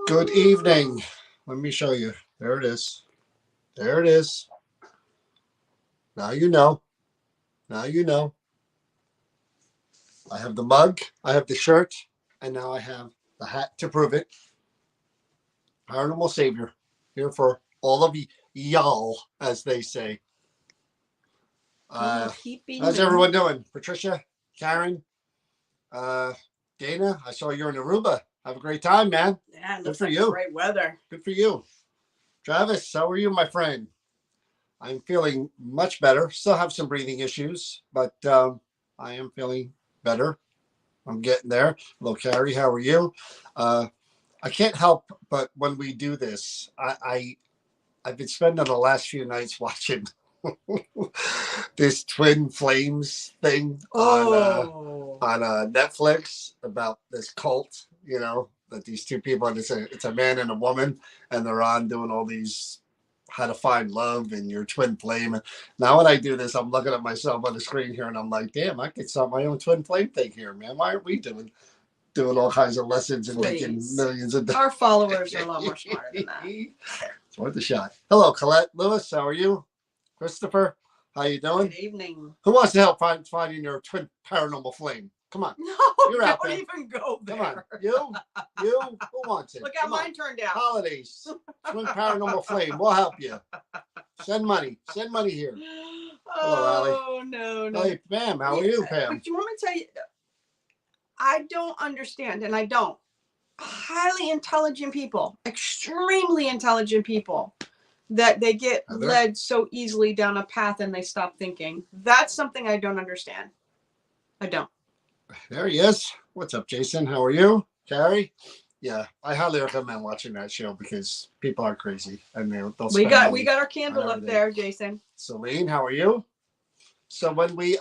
Good evening. Let me show you. There it is. There it is. Now you know. Now you know. I have the mug, I have the shirt, and now I have the hat to prove it. Paranormal Savior. Here for all of y'all, as they say. How's everyone doing? Patricia, Karen, Dana, I saw you're in Aruba. Have a great time, man. Yeah, good for you. Great weather. Good for you. Travis, how are you, my friend? I'm feeling much better. Still have some breathing issues, but I am feeling better. I'm getting there. Hello, Carrie. How are you? I can't help but when we do this, I've been spending the last few nights watching this Twin Flames thing on Netflix about this cult, you know, that these two people, and it's a man and a woman, and they're on doing all these how to find love and your twin flame. And now when I do this, I'm looking at myself on the screen here and I'm like, damn, I could start my own twin flame thing here, man. Why aren't we doing all kinds of lessons and making millions of dollars? Our followers are a lot more smarter than that. It's worth a shot. Hello, Colette Lewis. How are you? Christopher, how you doing? Good evening. Who wants to help finding your twin paranormal flame? Come on. No, you're out don't there. Even go there. Come on. You, who wants it? Look how mine turned out. Holidays. Twin paranormal flame. We'll help you. Send money. Send money here. Hello, Allie. Oh, no. Hey, Pam. How are you, Pam? Do you want me to tell you? I don't understand, and I don't. Highly intelligent people, extremely intelligent people, that they get led so easily down a path and they stop thinking. That's something I don't understand. I don't. There he is. What's up, Jason? How are you? Carrie? Yeah, I highly recommend watching that show because people are crazy and they'll we got our candle up there, Jason. Celine, how are you? So when we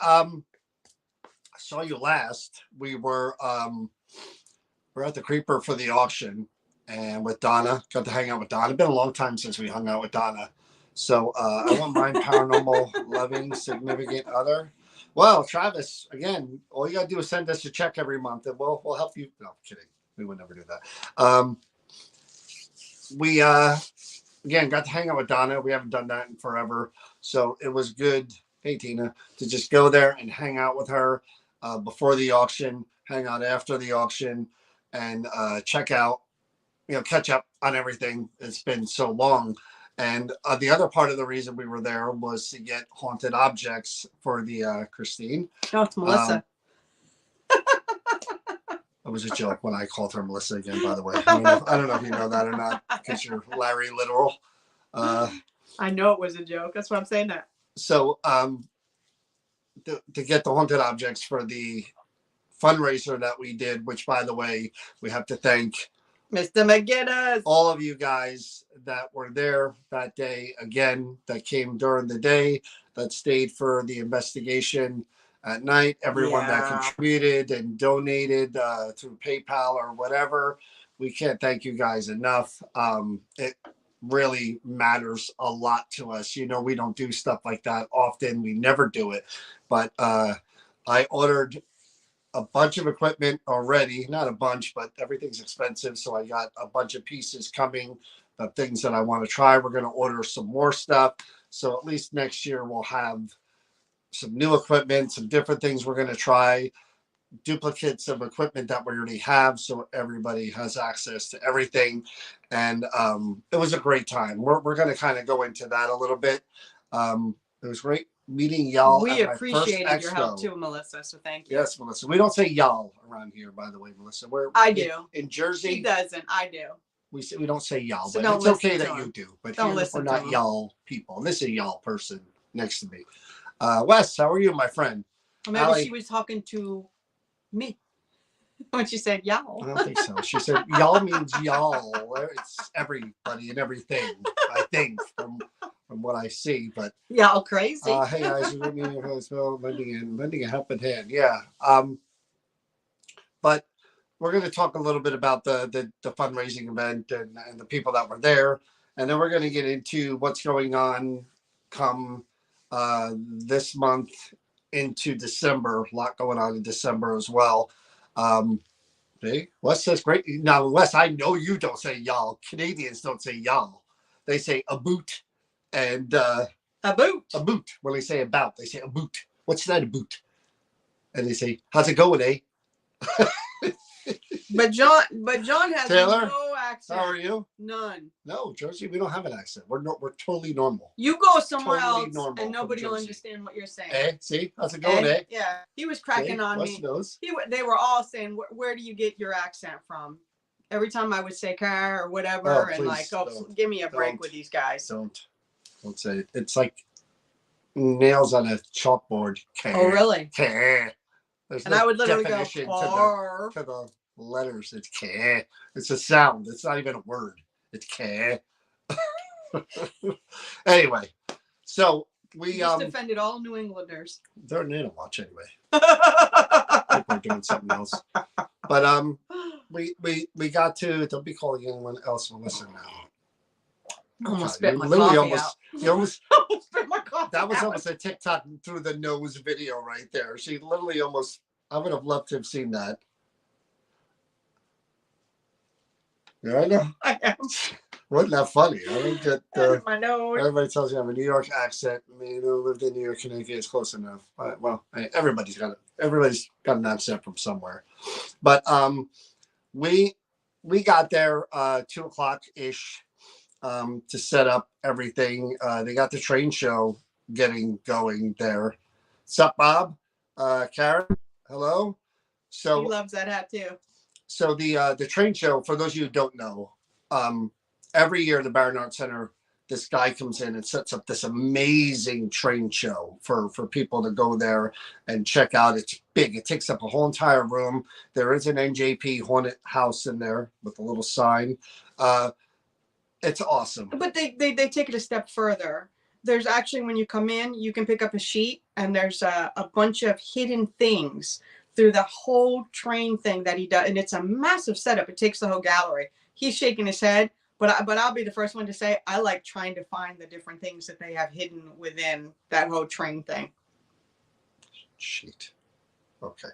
saw you last, we were at the Creeper for the auction, and with Donna, got to hang out with Donna. It's been a long time since we hung out with Donna. So I want my paranormal loving significant other. Well, Travis, again, all you gotta do is send us a check every month, and we'll help you. No, I'm kidding. We would never do that. We again got to hang out with Donna. We haven't done that in forever, so it was good. Hey, Tina, to just go there and hang out with her before the auction, hang out after the auction, and check out, catch up on everything. It's been so long. And the other part of the reason we were there was to get haunted objects for the Christine. Oh, it's Melissa. It was a joke when I called her Melissa again, by the way. I don't know if you know that or not, because you're Larry literal. I know it was a joke. That's why I'm saying that. So to get the haunted objects for the fundraiser that we did, which, by the way, we have to thank Mr. McGinnis. all of you guys that were there that day, again, that came during the day, that stayed for the investigation at night, everyone that contributed and donated through PayPal or whatever. We can't thank you guys enough. It really matters a lot to us. You know, we don't do stuff like that often. We never do it. But I ordered a bunch of equipment already, not a bunch, but everything's expensive. So I got a bunch of pieces coming, the things that I want to try. We're going to order some more stuff. So at least next year we'll have some new equipment, some different things we're going to try, duplicates of equipment that we already have. So everybody has access to everything. And it was a great time. We're going to kind of go into that a little bit. It was great meeting y'all. We at my appreciated first your expo. help too, Melissa. So thank you. Yes, Melissa. We don't say y'all around here, by the way, Melissa. I do. In Jersey. She doesn't. I do. We don't say y'all, So but it's okay that you do. But don't here, listen we're not to y'all people. This is a y'all person next to me. Wes, how are you, my friend? Or maybe Allie, she was talking to me when she said y'all. I don't think so. She said y'all means y'all. It's everybody and everything, I think, from what I see. But y'all crazy. Hey guys, you're meeting your host, Bill, lending a helping hand. Yeah. But we're going to talk a little bit about the fundraising event and the people that were there. And then we're going to get into what's going on come this month into December. A lot going on in December as well. Hey, Wes says great. Now, Wes, I know you don't say y'all. Canadians don't say y'all. They say a boot and a boot. A boot. When they say about, they say a boot. What's that, a boot? And they say, how's it going, eh? But John has Taylor, no accent. How are you? None. No, Josie, we don't have an accent. We're totally normal. You go somewhere totally else and nobody will understand what you're saying. See? How's it going, eh? Yeah. He was cracking on me. Knows. They were all saying, where do you get your accent from? Every time I would say car or whatever, and like, give me a break with these guys. Don't say it. It's like nails on a chalkboard. Oh, really? There's and no I would literally go to the letters. It's care. It's a sound. It's not even a word. It's care. Anyway, so we just offended all New Englanders. They're in watch anyway. I think we're doing something else. But we got to. Don't be calling anyone else Melissa now. Almost spit my coffee out. You almost spit my coffee. That was almost a TikTok through the nose video right there. She literally almost. I would have loved to have seen that. Yeah, I know. I am. Wasn't that funny? I don't get. My nose. Everybody tells you I have a New York accent. I mean, lived in New York, Connecticut. It's close enough. Well, everybody's got an accent from somewhere. But we got there 2:00 ish. To set up everything. They got the train show getting going there. Sup, Bob? Karen? Hello? So he loves that hat too. So the train show, for those of you who don't know, every year the Barron Art Center, this guy comes in and sets up this amazing train show for people to go there and check out. It's big. It takes up a whole entire room. There is an NJP haunted house in there with a little sign. It's awesome. But they take it a step further. There's actually, when you come in, you can pick up a sheet and there's a bunch of hidden things through the whole train thing that he does. And it's a massive setup. It takes the whole gallery. He's shaking his head, but I'll be the first one to say, I like trying to find the different things that they have hidden within that whole train thing. Sheet. Okay.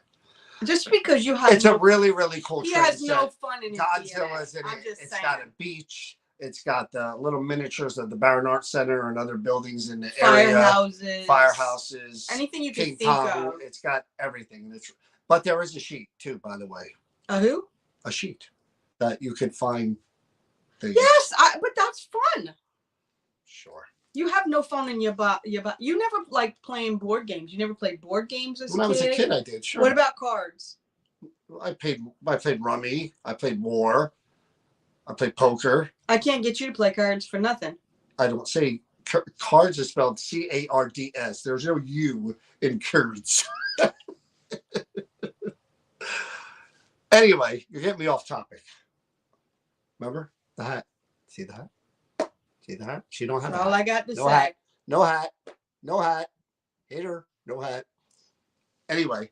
Just because you have. It's a really, really cool train. He has no fun in it. Godzilla's in it. It's got a beach. It's got the little miniatures of the Barron Art Center and other buildings in the area. Firehouses. Anything you can think of. It's got everything. But there is a sheet too, by the way. A who? A sheet that you could find. Things. Yes, but that's fun. Sure. You have no fun in your butt. You never liked playing board games. You never played board games as a kid? When I was a kid, I did. Sure. What about cards? I played Rummy. I played War. I played poker. I can't get you to play cards for nothing. I don't say Cards is spelled Cards. There's no U in Kurds. Anyway, you're getting me off topic. Remember the hat? See the hat? See the hat? She don't have That's all I got to no say. hat. No hat. No hat. Hate her. No hat. Anyway,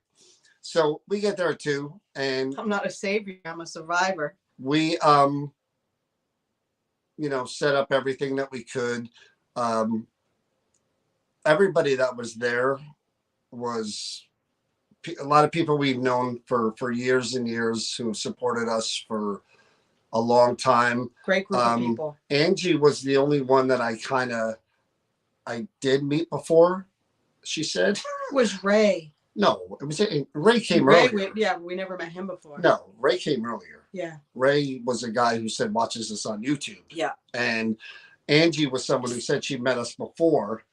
so we get there too, and I'm not a savior. I'm a survivor. we set up everything that we could. Everybody that was there was a lot of people we've known for years and years who supported us for a long time. Great group of people. Angie was the only one that I did meet before. She said Was Ray. No, it was Ray came earlier. We never met him before. No, Ray came earlier. Yeah. Ray was a guy who said watches us on YouTube. Yeah. And Angie was someone who said she met us before,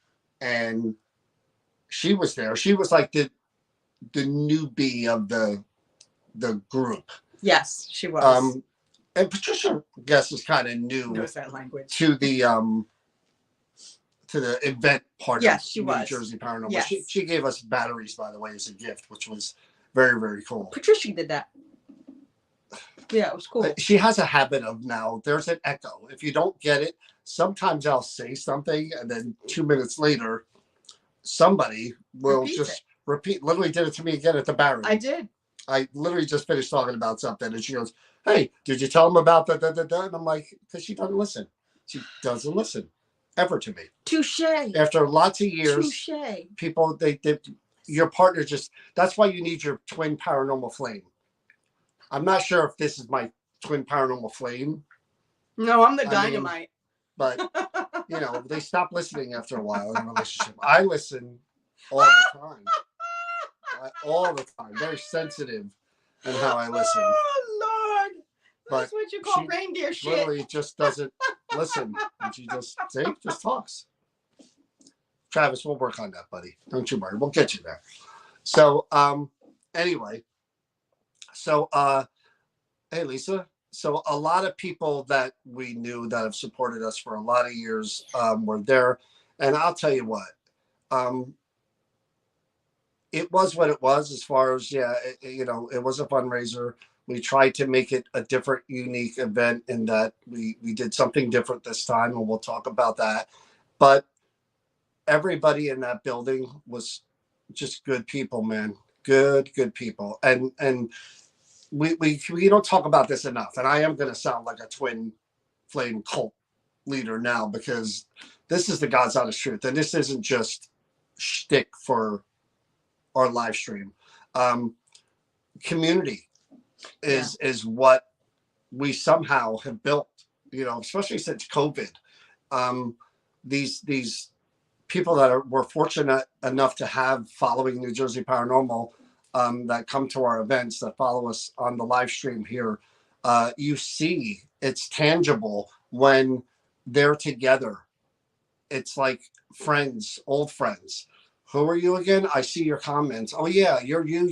and she was there. She was like the newbie of the group. Yes, she was. And Patricia, I guess, is kind of new. Knows that language. To the event part of New Jersey Paranormal. Yes. She gave us batteries, by the way, as a gift, which was very, very cool. Patricia did that. Yeah, it was cool. She has a habit of now, there's an echo. If you don't get it, sometimes I'll say something, and then 2 minutes later, somebody will repeat. Literally did it to me again at the Barry. I did. I literally just finished talking about something, and she goes, "Hey, did you tell them about that?" And I'm like, because she doesn't listen. She doesn't listen ever to me. Touche. After lots of years, Touche. People, your partner just. That's why you need your twin paranormal flame. I'm not sure if this is my twin paranormal flame. No, I'm the dynamite. But they stop listening after a while in a relationship. I listen all the time. All the time. Very sensitive in how I listen. Oh, Lord. That's what you call reindeer shit. Literally just doesn't listen. And she just talks. Travis, we'll work on that, buddy. Don't you worry. We'll get you there. So, anyway. So, hey, Lisa. So a lot of people that we knew that have supported us for a lot of years were there. And I'll tell you what. It was what it was as far as, it was a fundraiser. We tried to make it a different, unique event in that we did something different this time, and we'll talk about that. But everybody in that building was just good people, man. Good people. And we don't talk about this enough. And I am going to sound like a twin flame cult leader now, because this is the God's honest truth. And this isn't just shtick for our live stream. Community is what we somehow have built, especially since COVID. These people that we're fortunate enough to have following New Jersey Paranormal, that come to our events, that follow us on the live stream here, you see it's tangible when they're together. It's like friends, old friends. Who are you again? I see your comments. Oh yeah, you're you.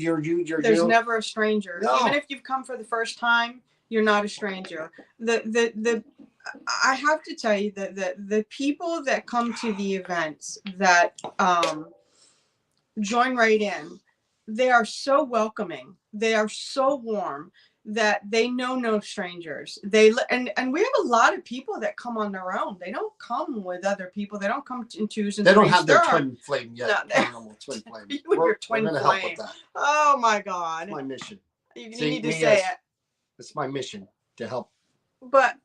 There's never a stranger. No. Even if you've come for the first time, you're not a stranger. I have to tell you that the people that come to the events that join right in, they are so welcoming. They are so warm that they know no strangers. And we have a lot of people that come on their own. They don't come with other people. They don't come in twos and threes. They don't threes. have their twin flame yet. No, twin flame. You and your twin flame. Help with that. Oh my God. It's my mission. You need to say it. It's my mission to help. But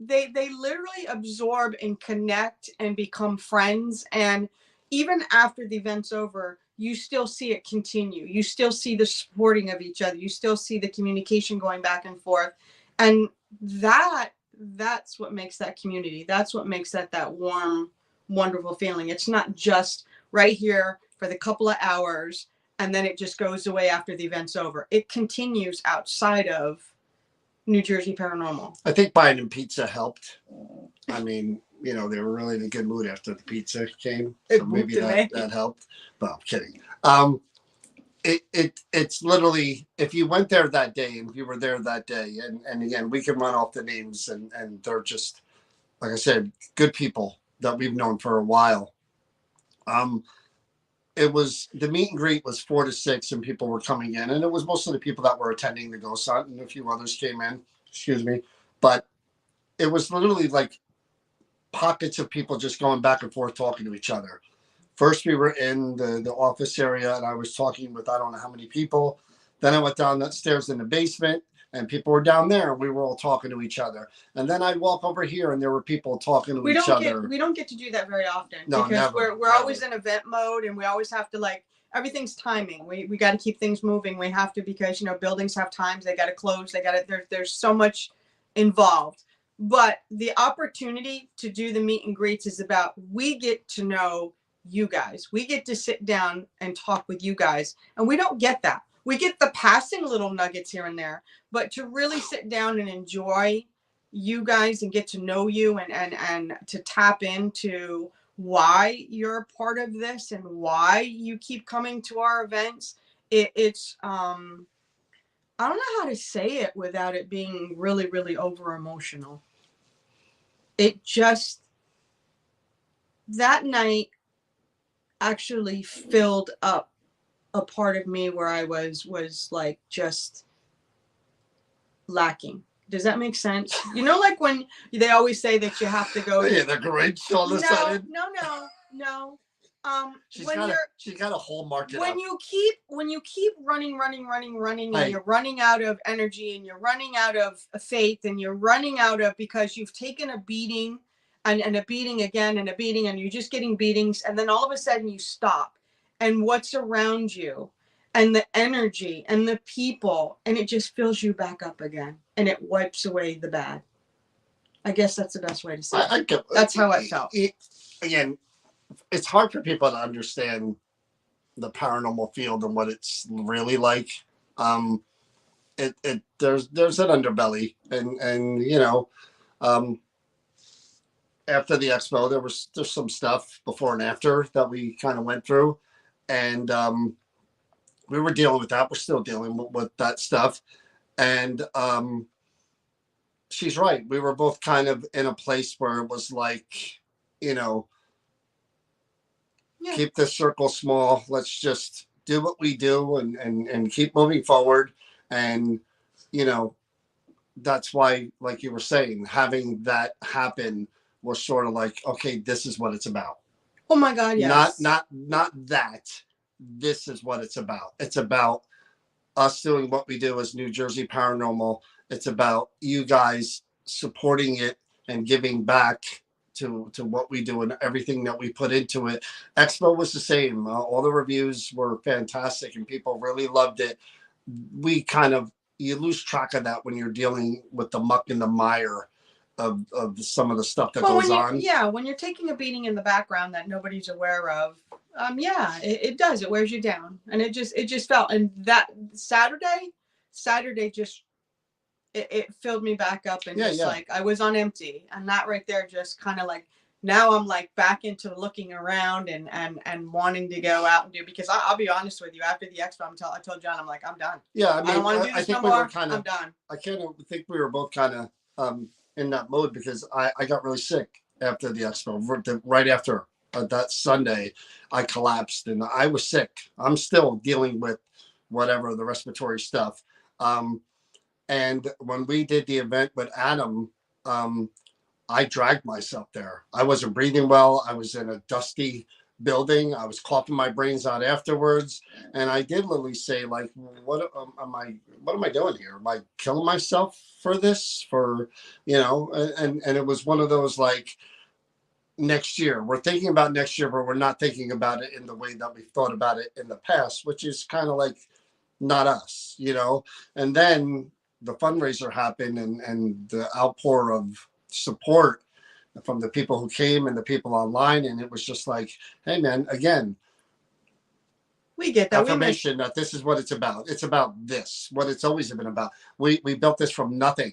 they literally absorb and connect and become friends. And even after the event's over, you still see it continue. You still see the supporting of each other. You still see the communication going back and forth. And that's what makes that community. That's what makes that warm, wonderful feeling. It's not just right here for the couple of hours and then it just goes away after the event's over. It continues outside of New Jersey Paranormal. I think buying them pizza helped. I mean, they were really in a good mood after the pizza came. So maybe that helped. But I'm kidding. It's literally, if you went there that day and if you were there that day, and again, we can run off the names and they're just, like I said, good people. that we've known for a while. Um, it was the meet and greet was 4 to 6, and people were coming in, and it was most of the people that were attending the ghost hunt, and a few others came in. Excuse me, but it was literally like pockets of people just going back and forth talking to each other. First, we were in the office area, and I was talking with I don't know how many people. Then I went down the stairs in the basement, and people were down there, and we were all talking to each other. And then I'd walk over here, and there were people talking to each other. We don't get to do that very often. No, because never, we're always in event mode, and we always have to like everything's timing. We got to keep things moving. We have to because buildings have times they got to close. They got to there's so much involved. But the opportunity to do the meet and greets is about we get to know you guys. We get to sit down and talk with you guys, and we don't get that. We get the passing little nuggets here and there, but to really sit down and enjoy you guys and get to know you and to tap into why you're a part of this and why you keep coming to our events. It's I don't know how to say it without it being really, really over emotional. It just, that night actually filled up a part of me where I was like just lacking. Does that make sense? Like when they always say that you have to go. Yeah, the Grinch all of a sudden. No. She's got a whole market. When you keep running, and you're running out of energy, and you're running out of faith, and you're running out of because you've taken a beating, and a beating again, and a beating, and you're just getting beatings, and then all of a sudden you stop, and what's around you, and the energy, and the people, and it just fills you back up again, and it wipes away the bad. I guess that's the best way to say it. That's how I felt. Again, it's hard for people to understand the paranormal field and what it's really like. There's an underbelly, and after the expo, there's some stuff before and after that we kind of went through, and we were dealing with that. We're still dealing with that stuff, and she's right. We were both kind of in a place where it was like, keep this circle small. Let's just do what we do and keep moving forward. And, that's why, like you were saying, having that happen was sort of like, okay, this is what it's about. Oh my God, yes. Not that. This is what it's about. It's about us doing what we do as New Jersey Paranormal. It's about you guys supporting it and giving back to what we do and everything that we put into it. Expo was the same. All the reviews were fantastic and people really loved it. You lose track of that when you're dealing with the muck and the mire of some of the stuff that goes on. Yeah, when you're taking a beating in the background that nobody's aware of, it does. It wears you down, and it just felt. And that Saturday just it filled me back up, and like I was on empty, and that right there just kind of like now I'm like back into looking around and wanting to go out and do because I'll be honest with you after the expo I told John I'm like I'm done. Yeah, I don't want to do this no more. I'm done. I think we were both kind of in that mode because I got really sick after the expo. Right after that Sunday, I collapsed and I was sick. I'm still dealing with whatever the respiratory stuff. And when we did the event with Adam, I dragged myself there. I wasn't breathing well. I was in a dusty building. I was coughing my brains out afterwards. And I did literally say, like, what am I doing here? Am I killing myself for this? And it was one of those like, next year. We're thinking about next year, but we're not thinking about it in the way that we've thought about it in the past, which is kind of like not us, And then the fundraiser happened and the outpour of support from the people who came and the people online. And it was just like, hey, man, again, we get that affirmation that this is what it's about. It's about this, what it's always been about. We built this from nothing,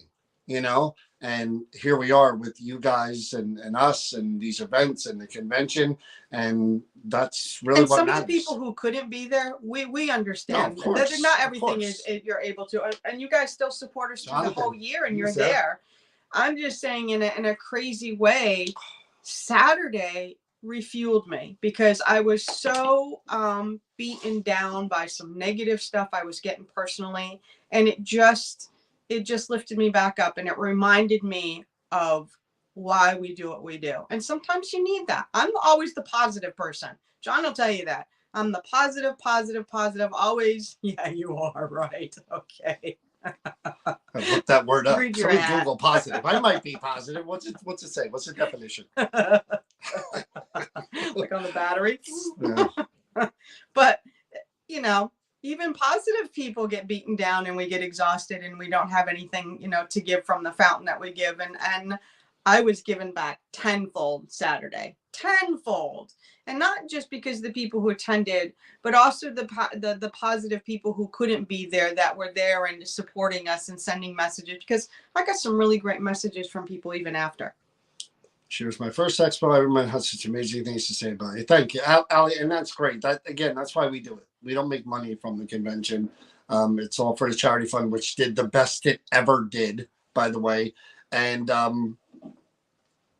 and here we are with you guys and us and these events and the convention. And that's really what matters. And some of the people who couldn't be there, we understand. No, of course, that not everything is you're able to. And you guys still support us through the whole year and you're there. I'm just saying in a crazy way, Saturday refueled me because I was so beaten down by some negative stuff I was getting personally, and it just lifted me back up, and it reminded me of why we do what we do. And sometimes you need that. I'm always the positive person. John will tell you that. I'm the positive, positive, positive. Always. Yeah, you are right. Okay. I looked that word up. Read your Somebody hat. Google positive. I might be positive. What's it say? What's the definition? Like on the battery. Yeah. But you know, even positive people get beaten down and we get exhausted and we don't have anything, to give from the fountain that we give. And I was given back tenfold Saturday, tenfold. And not just because the people who attended, but also the positive people who couldn't be there that were there and supporting us and sending messages, because I got some really great messages from people even after. She was my first expo. Everyone had such amazing things to say about you. Thank you, Ali, and that's great. That's why we do it. We don't make money from the convention. It's all for the charity fund, which did the best it ever did, by the way. And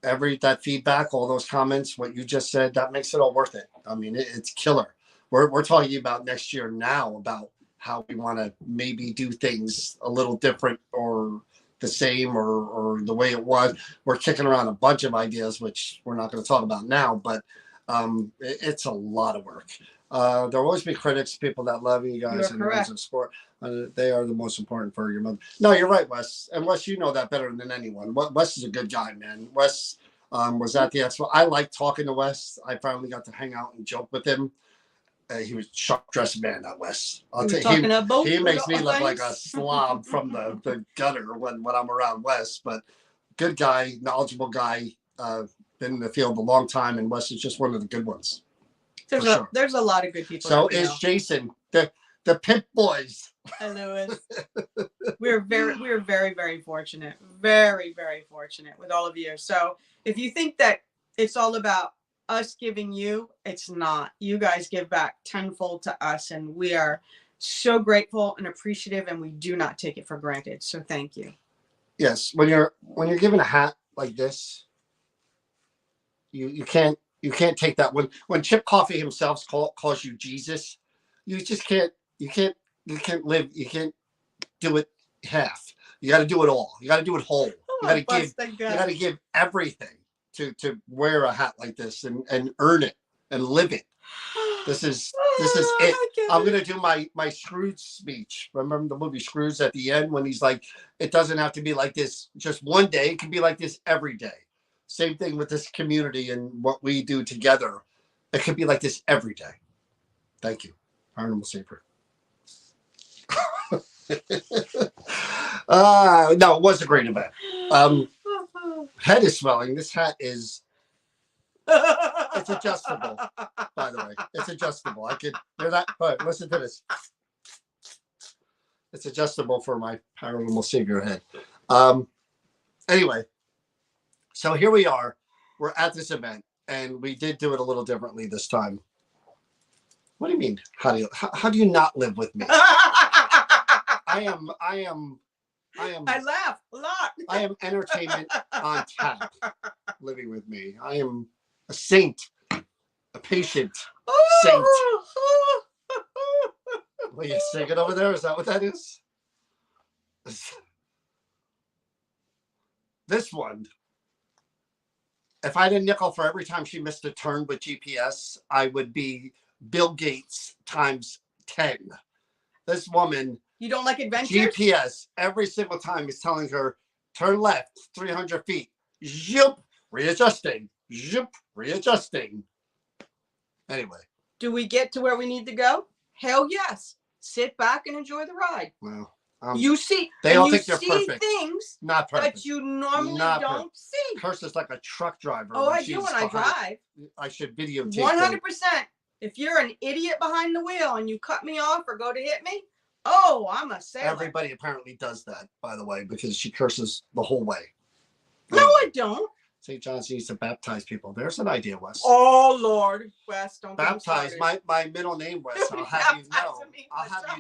that feedback, all those comments, what you just said, that makes it all worth it. I mean, it's killer. We're talking about next year now about how we want to maybe do things a little different or the same or the way it was. We're kicking around a bunch of ideas, which we're not going to talk about now, but it's a lot of work. There will always be critics, people that love you guys and the ones that support. They are the most important for your mother. No, you're right, Wes. And Wes, you know that better than anyone. Wes is a good guy, man. Wes was at the expo. I like talking to Wes. I finally got to hang out and joke with him. He was sharp dressed man, that Wes. I'll tell you, he makes me look like a slob from the gutter when I'm around Wes. But good guy, knowledgeable guy, been in the field a long time, and Wes is just one of the good ones. There's a lot of good people. So is Jason, the Pimp Boys. Hi, Lewis. we're very, very fortunate. Very, very fortunate with all of you. So if you think that it's all about us giving you, it's not. You guys give back tenfold to us, and we are so grateful and appreciative, and we do not take it for granted. So thank you. Yes, when you're given a hat like this, you can't take that. When Chip Coffey himself calls you Jesus, you just can't live. You can't do it half. You got to do it all. You got to do it whole. You got to give everything to wear a hat like this and earn it and live it. This is it. I'm gonna do my Scrooge speech. Remember the movie Scrooge at the end when he's like, it doesn't have to be like this just one day. It can be like this every day. Same thing with this community and what we do together. It could be like this every day. Thank you, Paranormal Safer. No, it was a great event. Head is swelling. This hat is. It's adjustable, by the way. It's adjustable. I could hear that. But listen to this. It's adjustable for my Paranormal Savior head. Anyway, so here we are. We're at this event, and we did do it a little differently this time. What do you mean? How do you not live with me? I laugh a lot. I am entertainment on tap. Living with me. I am a saint, a patient saint. Will you sing it over there? Is that what that is? This one. If I had a nickel for every time she missed a turn with GPS, I would be Bill Gates times 10. This woman. You don't like adventures? GPS every single time is telling her, turn left 300 feet. Zoop, readjusting. Zoop, readjusting. Anyway. Do we get to where we need to go? Hell yes. Sit back and enjoy the ride. Well, you see, they all think they're perfect. Things not perfect. that you normally don't see. Curses like a truck driver. Oh, I do when I drive. I should videotape 100%. If you're an idiot behind the wheel and you cut me off or go to hit me, oh, I'm a sailor. Everybody apparently does that, by the way, because she curses the whole way. No, I don't. St. John's needs to baptize people. There's an idea, Wes. Oh, Lord. Wes, don't baptize. My middle name, Wes. I'll have you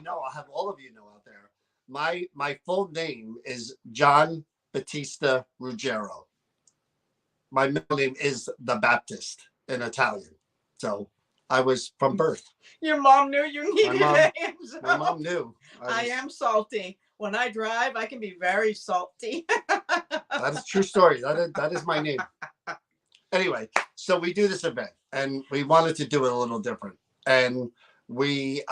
know. I'll have all of you know out there. My full name is John Batista Ruggiero. my middle name is the Baptist in Italian. So I was from birth. Your mom knew you needed a name. So My mom knew. I am salty. When I drive, I can be very salty. That is a true story. That is my name. Anyway, so we do this event, and we wanted to do it a little different. And we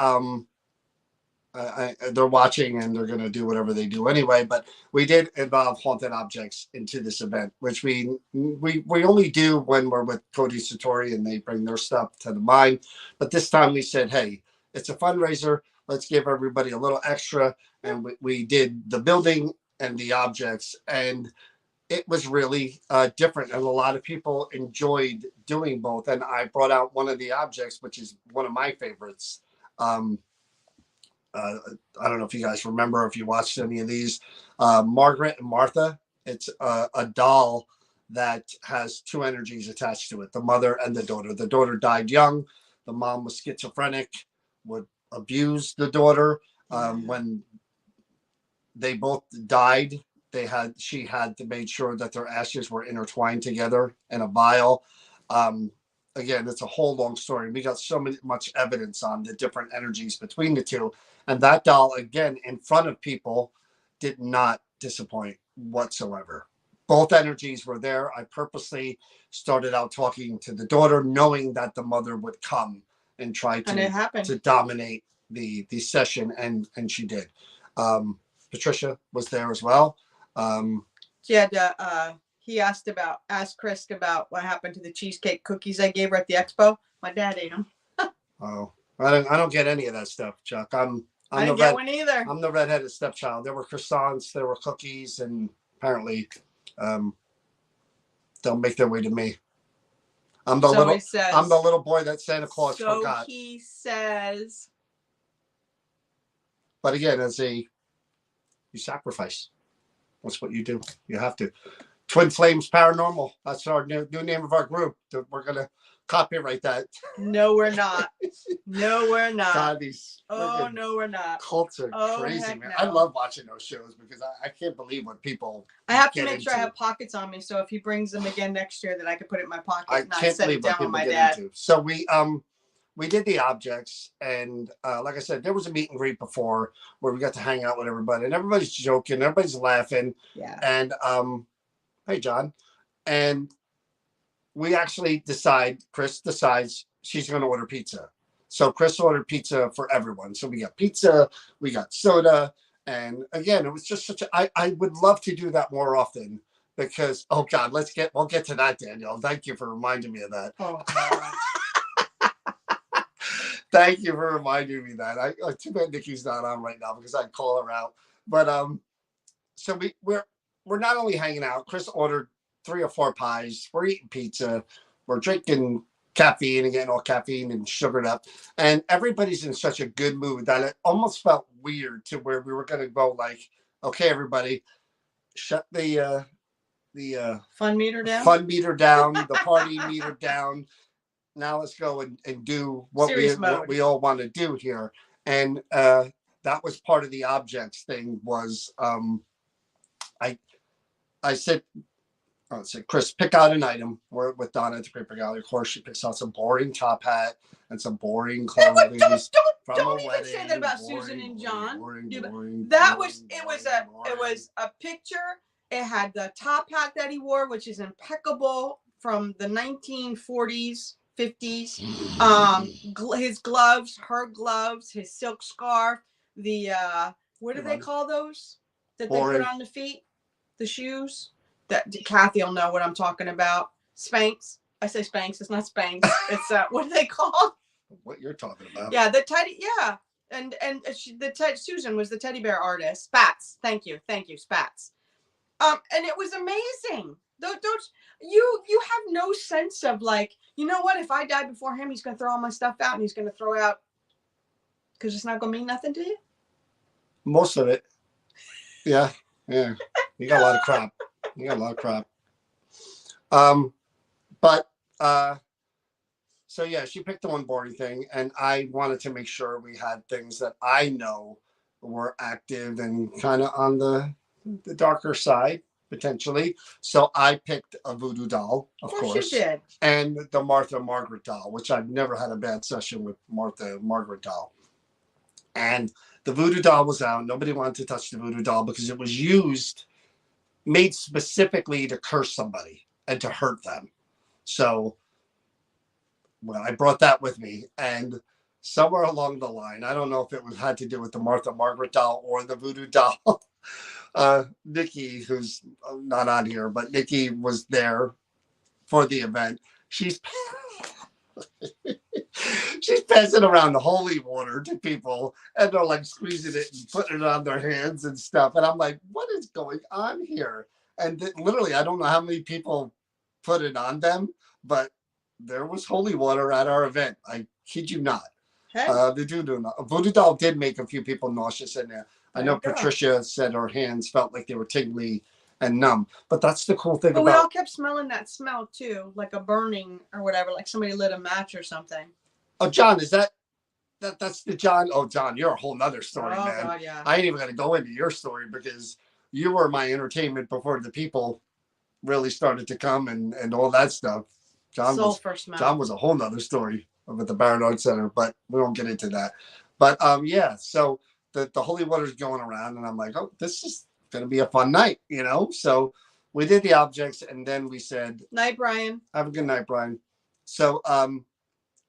they're watching and they're going to do whatever they do anyway, but we did involve haunted objects into this event, which we only do when we're with Cody Satori and they bring their stuff to the mine. But this time we said, hey, it's a fundraiser, let's give everybody a little extra. And we did the building and the objects, and it was really different, and a lot of people enjoyed doing both. And I brought out one of the objects, which is one of my favorites. I don't know if you guys remember, if you watched any of these, Margaret and Martha. It's a doll that has two energies attached to it, the mother and the daughter. The daughter died young. The mom was schizophrenic, would abuse the daughter. When they both died, she had to make sure that their ashes were intertwined together in a vial. Again, it's a whole long story. We got so much evidence on the different energies between the two. And that doll, again, in front of people, did not disappoint whatsoever. Both energies were there. I purposely started out talking to the daughter, knowing that the mother would come and try to dominate the session, and she did. Patricia was there as well. She had he asked Chris about what happened to the cheesecake cookies I gave her at the expo. My dad ate them. Oh, I don't get any of that stuff, Chuck. I didn't get one either. I'm the redheaded stepchild. There were croissants, there were cookies, and apparently they'll make their way to me. I'm the little boy that Santa Claus forgot. So he says. But again, you sacrifice. That's what you do. You have to. Twin Flames Paranormal. That's our new name of our group. We're gonna copyright that. No, we're not. No, we're not. God, no, we're not. Cults are crazy, man. No. I love watching those shows because I can't believe what people. I have to make sure I have pockets on me, so if he brings them again next year, that I can put it in my pocket and not set it down with my dad. So we did the objects, and like I said, there was a meet and greet before where we got to hang out with everybody, and everybody's joking, everybody's laughing. Yeah. And hey, John, and we actually Chris decides she's going to order pizza. So Chris ordered pizza for everyone. So we got pizza, we got soda. And again, it was just I would love to do that more often because, oh God, we'll get to that, Daniel. Thank you for reminding me of that. Oh, God. Thank you for reminding me that. Too bad Nikki's not on right now because I'd call her out. But so we're not only hanging out. Chris ordered 3 or 4 pies. We're eating pizza. We're drinking caffeine and getting all caffeine and sugared up. And everybody's in such a good mood that it almost felt weird to where we were going to go like, okay, everybody, shut the fun meter down, the party meter down. Now let's go and do what we all want to do here. And that was part of the objects thing was I said, Chris, pick out an item. We're with Donna at the Paper Gallery. Of course, she picks out some boring top hat and some boring clothing. Don't even say that about Susan and John. It was a picture. It had the top hat that he wore, which is impeccable from the 1940s, 50s. His gloves, her gloves, his silk scarf, the what do they call those that they put on the feet? The shoes. That Kathy will know what I'm talking about. Spanx. I say Spanx. It's not Spanx. It's what are they called? What you're talking about? Yeah, the teddy. Yeah, and Susan was the teddy bear artist. Spats. Thank you, Spats. And it was amazing. Don't you have no sense of like, you know what? If I die before him, he's gonna throw all my stuff out, and he's gonna throw out because it's not gonna mean nothing to you. Most of it. Yeah. You got a lot of crap. So yeah, she picked the one boring thing, and I wanted to make sure we had things that I know were active and kind of on the darker side. potentially. So I picked a voodoo doll, of Of course you course, did. and the Martha Margaret doll, which I've never had a bad session with Martha Margaret doll. And the voodoo doll was out. Nobody wanted to touch the voodoo doll because it was made specifically to curse somebody and to hurt them. So, well, I brought that with me. And somewhere along the line, I don't know if it was had to do with the Martha Margaret doll or the voodoo doll. Nikki, who's not on here, but Nikki was there for the event. She's she's passing around the holy water to people, and they're like squeezing it and putting it on their hands and stuff. And I'm like, what is going on here? And literally, I don't know how many people put it on them, but there was holy water at our event. I kid you not. Hey, The voodoo doll did make a few people nauseous in there. I know Patricia said her hands felt like they were tingly and numb, but that's the cool thing but about. we all kept smelling that smell too, like a burning or whatever, like somebody lit a match or something. Oh, John, is that's the John? Oh, John, you're a whole nother story, Oh, man. God, yeah. I ain't even going to go into your story because you were my entertainment before the people really started to come and all that stuff. Sulfur smell. John was a whole nother story at the Paranormal Center, but we won't get into that. But yeah, so the holy water's going around, and I'm like, oh, this is going to be a fun night, you know? So we did the objects, and then we said, night, Brian. Have a good night, Brian. So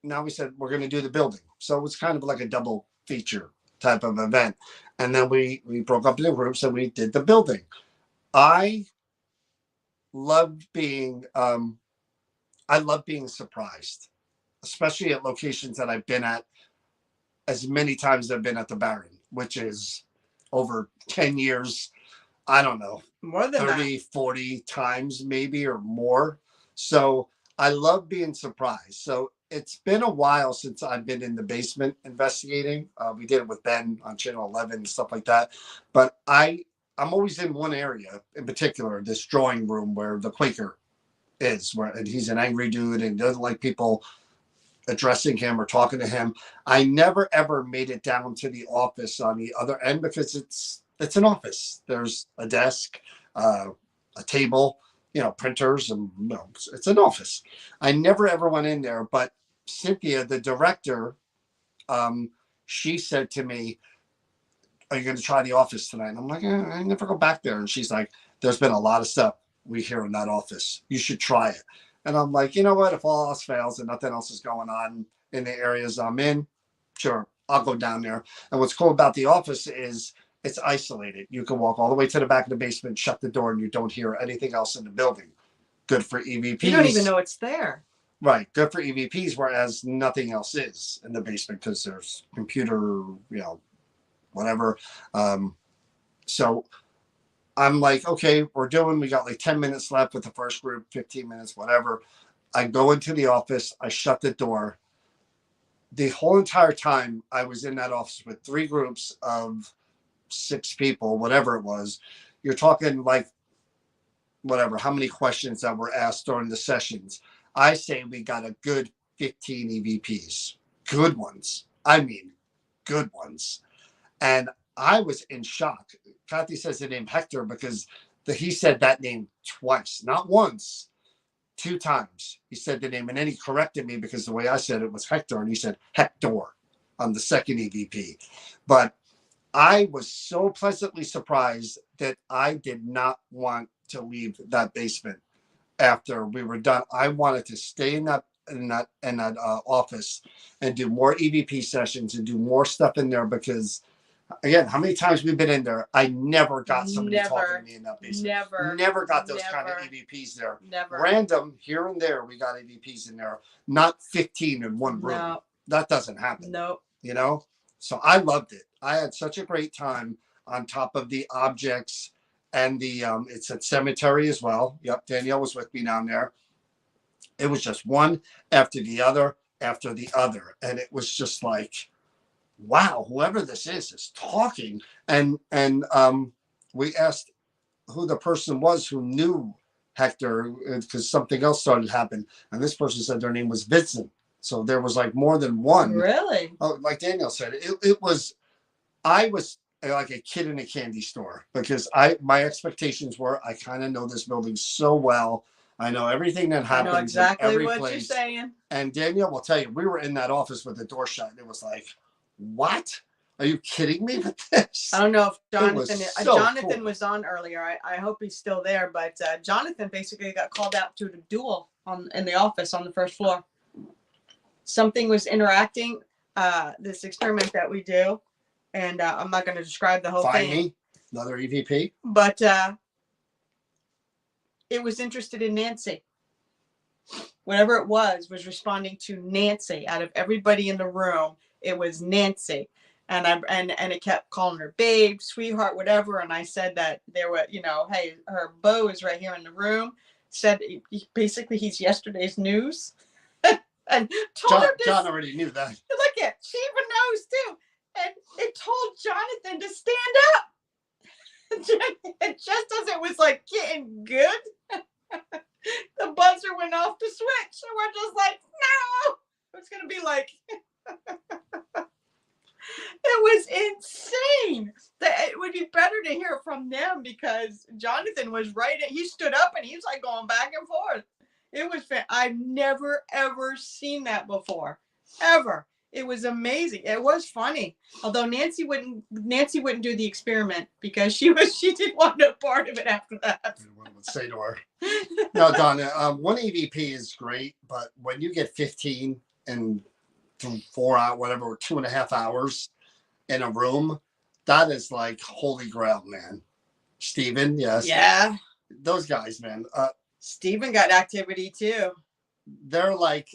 now we said we're going to do the building. So it was kind of like a double feature type of event. And then we broke up into groups and we did the building. I loved being surprised, especially at locations that I've been at as many times as I've been at the Baron, which is over 10 years. I don't know, more than 30, that. 40 times maybe or more. So I love being surprised. So it's been a while since I've been in the basement investigating. We did it with Ben on Channel 11 and stuff like that. But I'm always in one area in particular, this drawing room where the Quaker is, where and he's an angry dude and doesn't like people addressing him or talking to him. I never ever made it down to the office on the other end because it's an office. There's a desk, a table, printers, and it's an office. I never ever went in there, but Cynthia, the director, she said to me, "Are you going to try the office tonight?" And I'm like, I never go back there. And she's like, "There's been a lot of stuff we hear in that office. You should try it." And I'm like, you know what? If all else fails and nothing else is going on in the areas I'm in, sure, I'll go down there. And what's cool about the office is it's isolated. You can walk all the way to the back of the basement, shut the door, and you don't hear anything else in the building. Good for EVPs. You don't even know it's there. Right. Good for EVPs, whereas nothing else is in the basement because there's computer, whatever. So I'm like, okay, we got like 10 minutes left with the first group, 15 minutes, whatever. I go into the office. I shut the door. The whole entire time I was in that office with 3 groups of 6 people, whatever it was. You're talking like, whatever, how many questions that were asked during the sessions. I say we got a good 15 EVPs. Good ones. I mean, good ones. And I was in shock. Kathy says the name Hector because he said that name twice, not once, 2 times. He said the name, and then he corrected me because the way I said it was Hector, and he said Hector on the second EVP. But I was so pleasantly surprised that I did not want to leave that basement after we were done. I wanted to stay in that office and do more EVP sessions and do more stuff in there because, again, how many times we've been in there? I never got somebody talking to me in that basement. Never got those kind of EVPs there. Never. Random here and there, we got EVPs in there. Not 15 in one room. No. That doesn't happen. Nope. So I loved it. I had such a great time on top of the objects and the it's a cemetery as well. Yep, Danielle was with me down there. It was just one after the other after the other, and it was just like, wow, whoever this is talking. And we asked who the person was who knew Hector because something else started to happen, and this person said their name was Vincent. So there was like more than one. Really? Oh, like Danielle said, it was. I was like a kid in a candy store, because my expectations were, I kind of know this building so well. I know everything that happens. I know exactly in every what place. You're saying. And Danielle will tell you, we were in that office with the door shut, and it was like, what? Are you kidding me with this? I don't know if Jonathan cool. was on earlier. I hope he's still there, but Jonathan basically got called out to the duel in the office on the first floor. Something was interacting, this experiment that we do, and I'm not going to describe the whole thing. Find me, another EVP. But it was interested in Nancy. Whatever it was responding to Nancy. Out of everybody in the room, it was Nancy. And it kept calling her babe, sweetheart, whatever. And I said that there were, hey, her beau is right here in the room. Said basically he's yesterday's news. And told her John already knew that. Look at, she even knows too. And it told Jonathan to stand up. And just as it was like getting good, the buzzer went off the switch. And we're just like, no. It's going to be like, it was insane. It would be better to hear from them, because Jonathan was right. He stood up and he was like going back and forth. It was, I've never, ever seen that before, ever. It was amazing. It was funny. Although Nancy wouldn't do the experiment because she didn't want no part of it after that. I would say to her. No, Donna, one EVP is great, but when you get 15 and 4 hours, whatever, 2.5 hours in a room, that is like holy grail, man. Steven, yes. Yeah. Those guys, man. Steven got activity too. They're like,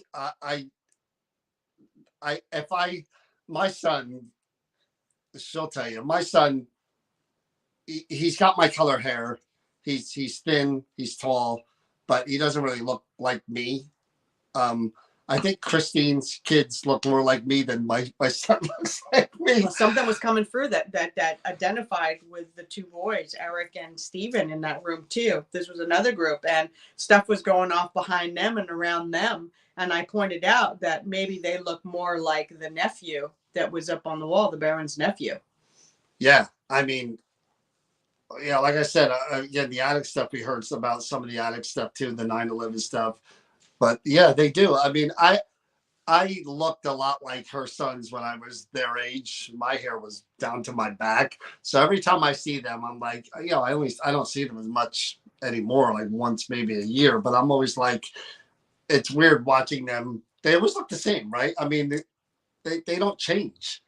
my son, she'll tell you, my son, he's got my color hair. He's thin, he's tall, but he doesn't really look like me. I think Christine's kids look more like me than my son looks like me. Well, something was coming through that identified with the two boys, Eric and Steven, in that room too. This was another group, and stuff was going off behind them and around them. And I pointed out that maybe they look more like the nephew that was up on the wall, the Baron's nephew. Yeah, I mean, yeah, like I said, again, the attic stuff, we heard about some of the attic stuff too, the 9/11 stuff. But yeah, they do. I mean, I looked a lot like her sons when I was their age. My hair was down to my back. So every time I see them, I'm like, I don't see them as much anymore, like once maybe a year. But I'm always like, it's weird watching them. They always look the same, right? I mean, they don't change,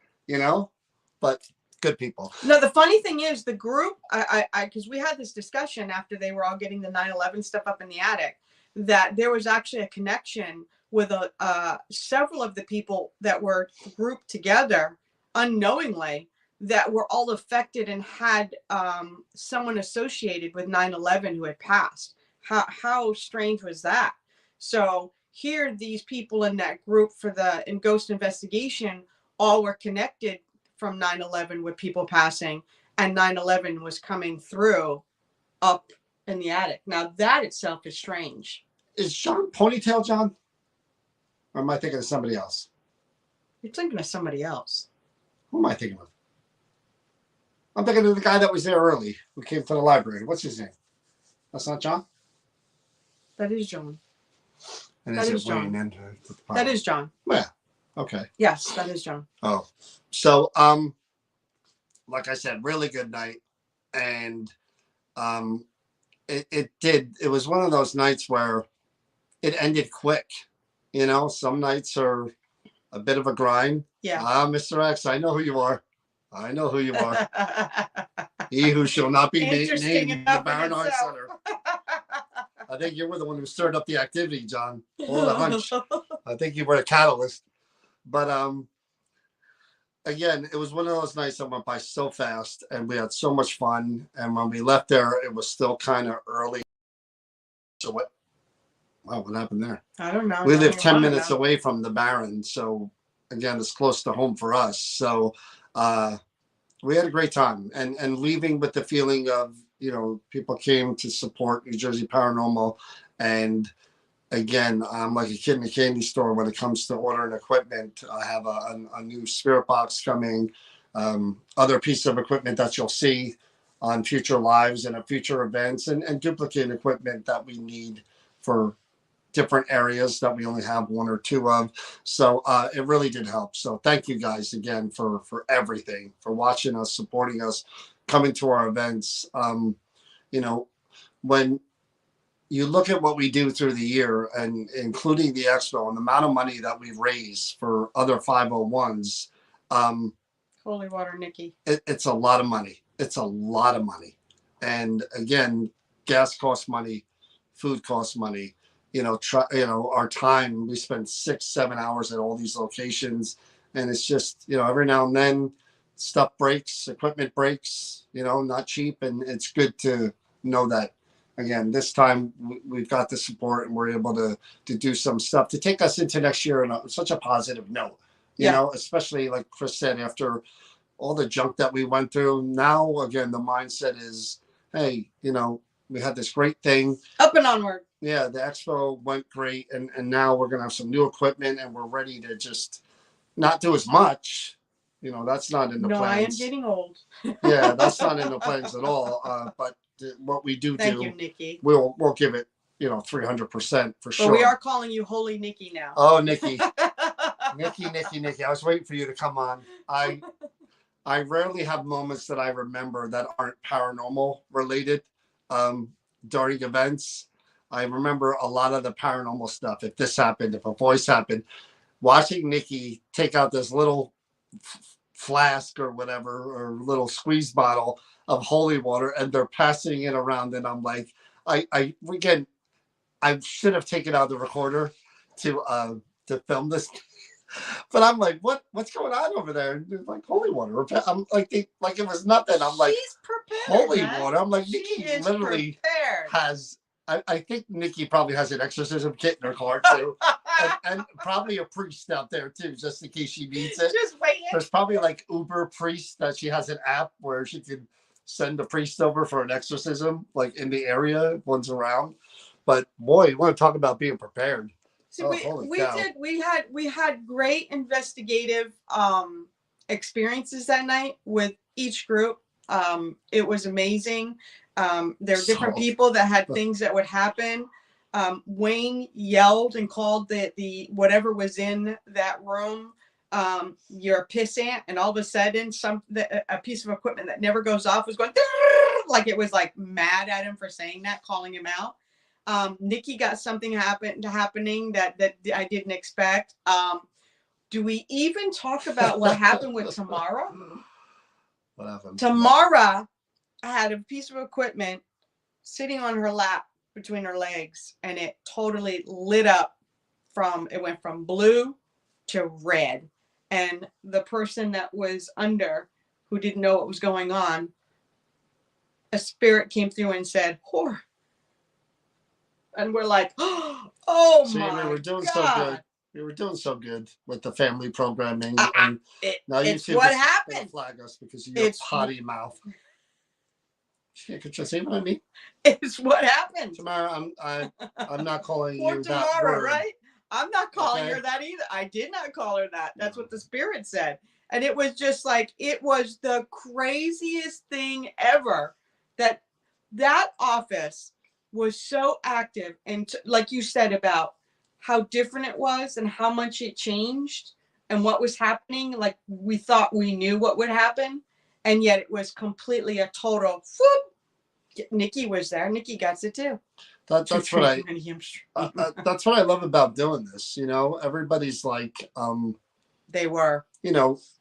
but good people. No, the funny thing is the group, because we had this discussion after they were all getting the 9/11 stuff up in the attic, that there was actually a connection with several of the people that were grouped together unknowingly, that were all affected and had someone associated with 9/11 who had passed. How strange was that? So here, these people in that group in ghost investigation all were connected from 9/11 with people passing, and 9/11 was coming through up in the attic. Now that itself is strange. Is John Ponytail John? Or am I thinking of somebody else? You're thinking of somebody else. Who am I thinking of? I'm thinking of the guy that was there early, who came to the library. What's his name? That's not John? That is John. And that is John. That is John. Yeah. Okay. Yes, that is John. Oh. So, like I said, really good night. And it was one of those nights where it ended quick. Some nights are a bit of a grind. Yeah. Mr. X, I know who you are. I know who you are. He who shall not be named in the Paranormal Center. I think you were the one who stirred up the activity, John. Or the hunch. I think you were a catalyst. But again, it was one of those nights that went by so fast, and we had so much fun. And when we left there, it was still kind of early. So what? Wow, what happened there? I don't know. We live 10 minutes away from the Baron, so again, it's close to home for us. So we had a great time, and leaving with the feeling of people came to support New Jersey Paranormal, and again, I'm like a kid in a candy store when it comes to ordering equipment. I have a new spirit box coming. other pieces of equipment that you'll see on future lives and at future events, and duplicate equipment that we need for different areas that we only have one or two of. So it really did help. So thank you guys again for everything, for watching us, supporting us, coming to our events. You know, when you look at what we do through the year, and including the expo and the amount of money that we raise for other 501s, Holy water, Nikki. it's a lot of money. It's a lot of money. And again, gas costs money, food costs money. Our time, we spend 6-7 hours at all these locations, and it's just, every now and then stuff breaks, equipment breaks, not cheap. And it's good to know that, again, this time we've got the support, and we're able to do some stuff to take us into next year on such a positive note, especially like Chris said, after all the junk that we went through. Now, again, the mindset is, hey, we had this great thing. Up and onward. Yeah, the expo went great, and now we're going to have some new equipment, and we're ready to just not do as much. That's not in the plans. No, I am getting old. Yeah, that's not in the plans at all. But what we do, Thank you, Nikki. We'll give it, 300% for sure. But we are calling you Holy Nikki now. Oh, Nikki. Nikki. I was waiting for you to come on. I rarely have moments that I remember that aren't paranormal related during events. I remember a lot of the paranormal stuff. If this happened, if a voice happened, watching Nikki take out this little flask or whatever, or little squeeze bottle of holy water, and they're passing it around, and I'm like, I should have taken out the recorder to film this. But I'm like, what's going on over there? And like, holy water. I'm like, it was nothing. I'm like, she's prepared, holy water. I'm like, Nikki literally prepared. Has. I think Nikki probably has an exorcism kit in her car too, and probably a priest out there too, just in case she needs it. Just waiting. There's probably like Uber priests that she has an app where she can send a priest over for an exorcism, like in the area, one's around. But boy, you want to talk about being prepared. See, we had great investigative experiences that night with each group. It was amazing. There were different people that had things that would happen. Wayne yelled and called the whatever was in that room, you're a pissant, and all of a sudden a piece of equipment that never goes off was going like it was like mad at him for saying that, calling him out. Nikki got something happening that I didn't expect. Do we even talk about what happened with Tamara? What happened? Tamara had a piece of equipment sitting on her lap between her legs, and it totally lit up. It went from blue to red. And the person that was under, who didn't know what was going on, a spirit came through and said, whore. And we're like, oh, see, my we were doing God. So good. We were doing so good with the family programming. And now you it's what happened. Flag us because of your potty mouth. You could just say what I mean. It's what happened. Tamara, I'm not calling you Tamara, that word. Right? I'm not calling her that either. I did not call her that. That's what the spirit said. And it was just like, it was the craziest thing ever. That office was so active, and like you said about how different it was and how much it changed and what was happening. Like, we thought we knew what would happen, and yet it was completely a total whoop. Nikki was there. Nikki got it too. That's what that's what I love about doing this. Everybody's like, they were,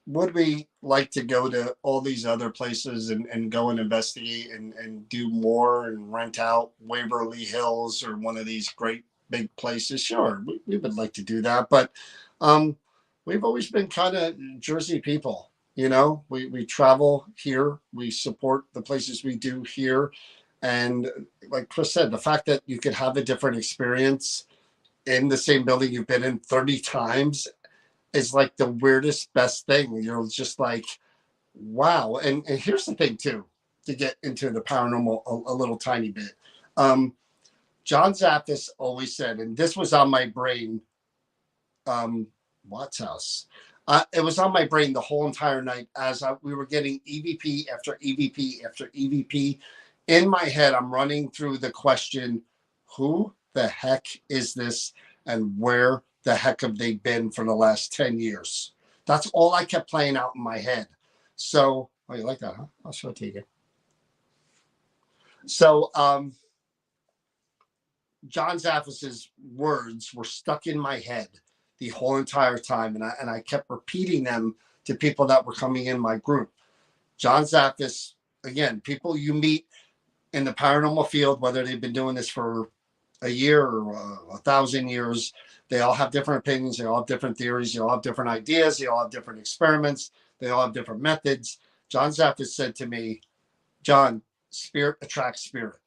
would we like to go to all these other places and go and investigate and do more and rent out Waverly Hills or one of these great big places? Sure, we would like to do that. But we've always been kind of Jersey people. We travel here. We support the places we do here. And like Chris said, the fact that you could have a different experience in the same building you've been in 30 times is like the weirdest, best thing. You're just like, wow. And here's the thing too, to get into the paranormal a little tiny bit. John Zaffis always said, and this was on my brain, Watt's house. It was on my brain the whole entire night as we were getting EVP after EVP after EVP. In my head, I'm running through the question, who the heck is this and where the heck have they been for the last 10 years? That's all I kept playing out in my head. So, oh, you like that, huh? I'll show it to you again. So, John Zaffis's words were stuck in my head the whole entire time, and I kept repeating them to people that were coming in my group. John Zaffis, again, people you meet in the paranormal field, whether they've been doing this for a year or 1,000 years, they all have different opinions, they all have different theories, they all have different ideas, they all have different experiments, they all have different methods. John Zaffis said to me, John, spirit attracts spirit.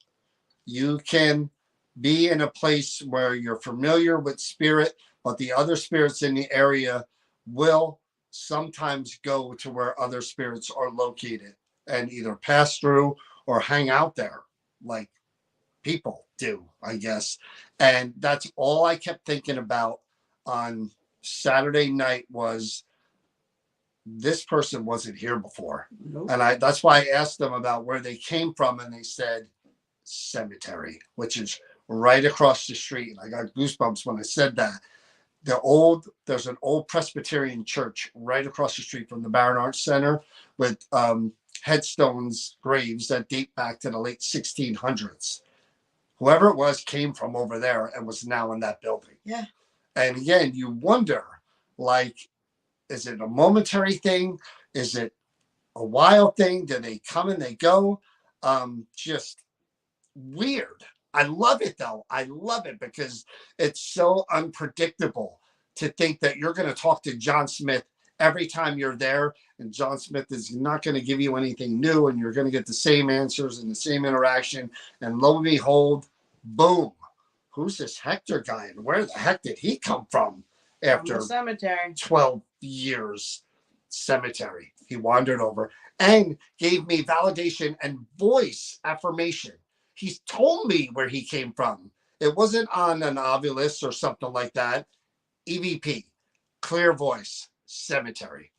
You can be in a place where you're familiar with spirit, but the other spirits in the area will sometimes go to where other spirits are located and either pass through or hang out there like people do, I guess. And that's all I kept thinking about on Saturday night was this person wasn't here before. Nope. And that's why I asked them about where they came from, and they said cemetery, which is right across the street. And I got goosebumps when I said that. There's an old Presbyterian church right across the street from the Barron Arts Center with headstones, graves that date back to the late 1600s. Whoever it was came from over there and was now in that building. Yeah. And again, you wonder, like, is it a momentary thing? Is it a wild thing? Do they come and they go? Just weird. I love it though. I love it because it's so unpredictable to think that you're going to talk to John Smith every time you're there, and John Smith is not going to give you anything new, and you're going to get the same answers and the same interaction. And lo and behold, boom, who's this Hector guy, and where the heck did he come from after cemetery 12 years? Cemetery. He wandered over and gave me validation and voice affirmation. He's told me where he came from. It wasn't on an obelisk or something like that. EVP, clear voice, cemetery.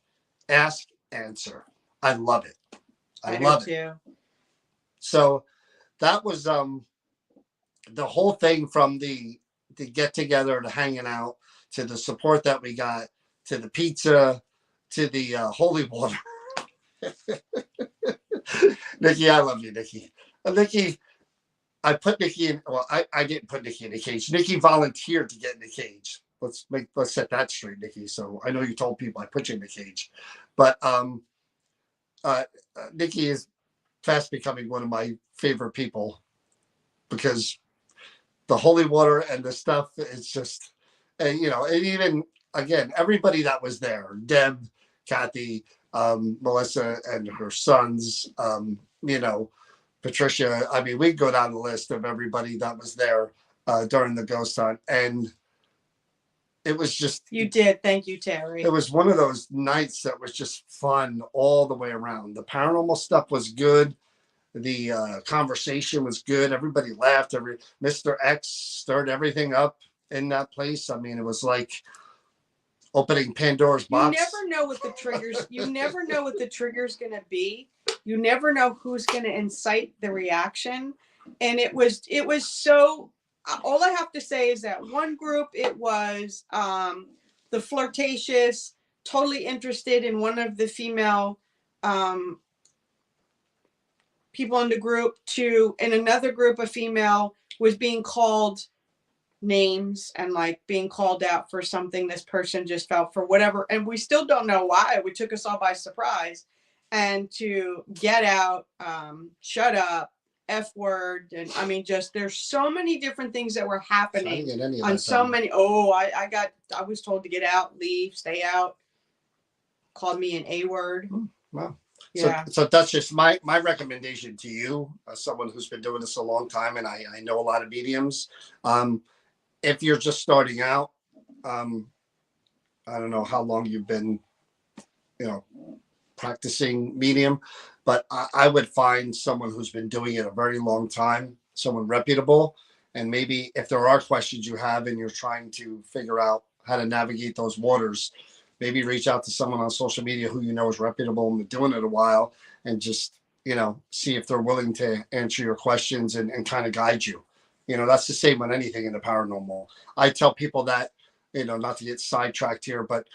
Ask, answer. I love it. I love it too. So that was the whole thing, from the get together to hanging out to the support that we got to the pizza to the holy water. Nikki, I love you, Nikki. Nikki, I put Nikki in. Well, I didn't put Nikki in a cage. Nikki volunteered to get in the cage. Let's set that straight, Nikki. So I know you told people I put you in the cage, but Nikki is fast becoming one of my favorite people because the holy water and the stuff. It's just, and and even again, everybody that was there, Deb, Kathy, Melissa, and her sons, Patricia. I mean, we go down the list of everybody that was there during the ghost hunt, and it was just. You did. Thank you, Terry. It was one of those nights that was just fun all the way around. The paranormal stuff was good. The conversation was good. Everybody laughed. Mr. X stirred everything up in that place. I mean, it was like opening Pandora's box. You never know what the triggers. You never know what the trigger's going to be. You never know who's going to incite the reaction. And it was so. All I have to say is that one group, it was the flirtatious, totally interested in one of the female people in the group, and another group of female was being called names and like being called out for something this person just felt for whatever, and we still don't know why. It took us all by surprise, and to get out, shut up, F word, and I mean, just there's so many different things that were happening on so many. Oh, I was told to get out, leave, stay out. Called me an A word. Wow. Yeah. So that's just my recommendation to you, as someone who's been doing this a long time, and I know a lot of mediums. If you're just starting out, I don't know how long you've been, practicing medium, but I would find someone who's been doing it a very long time, someone reputable, and maybe if there are questions you have and you're trying to figure out how to navigate those waters, maybe reach out to someone on social media who you know is reputable and been doing it a while, and just, see if they're willing to answer your questions and kind of guide you. That's the same on anything in the paranormal. I tell people that, not to get sidetracked here, but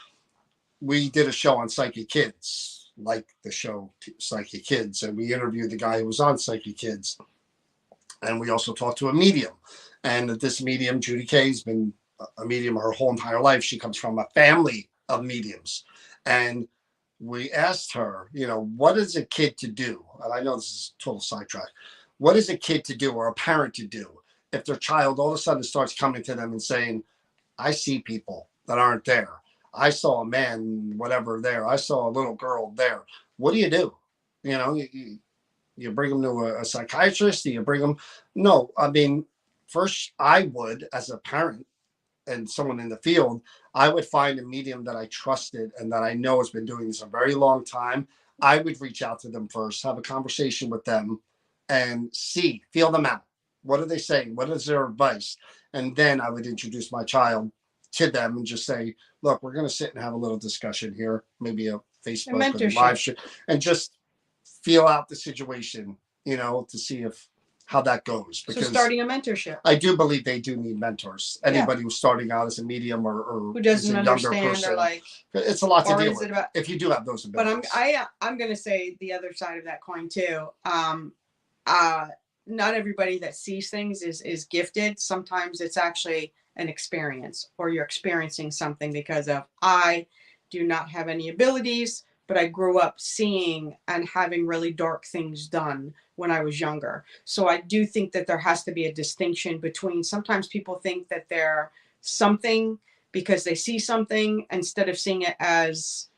we did a show on Psychic Kids, like the show Psychic Kids, and we interviewed the guy who was on Psychic Kids. And we also talked to a medium. And this medium, Judy Kay, has been a medium her whole entire life. She comes from a family of mediums. And we asked her, what is a kid to do? And I know this is a total sidetrack. What is a kid to do or a parent to do if their child all of a sudden starts coming to them and saying, I see people that aren't there. I saw a man, whatever, there. I saw a little girl there. What do? You bring them to a psychiatrist? Do you bring them? No, I mean, first I would, as a parent and someone in the field, I would find a medium that I trusted and that I know has been doing this a very long time. I would reach out to them first, have a conversation with them, and feel them out. What are they saying? What is their advice? And then I would introduce my child to them and just say, look, we're going to sit and have a little discussion here, maybe a Facebook or live show, and just feel out the situation, to see how that goes. Because so starting a mentorship. I do believe they do need mentors. Anybody who's starting out as a medium or who doesn't understand person, or it's a lot to deal with. If you do have those abilities. But I'm going to say the other side of that coin too. Not everybody that sees things is gifted. Sometimes it's actually an experience, or you're experiencing something because of, I do not have any abilities, but I grew up seeing and having really dark things done when I was younger. So I do think that there has to be a distinction between, sometimes people think that they're something because they see something instead of seeing it as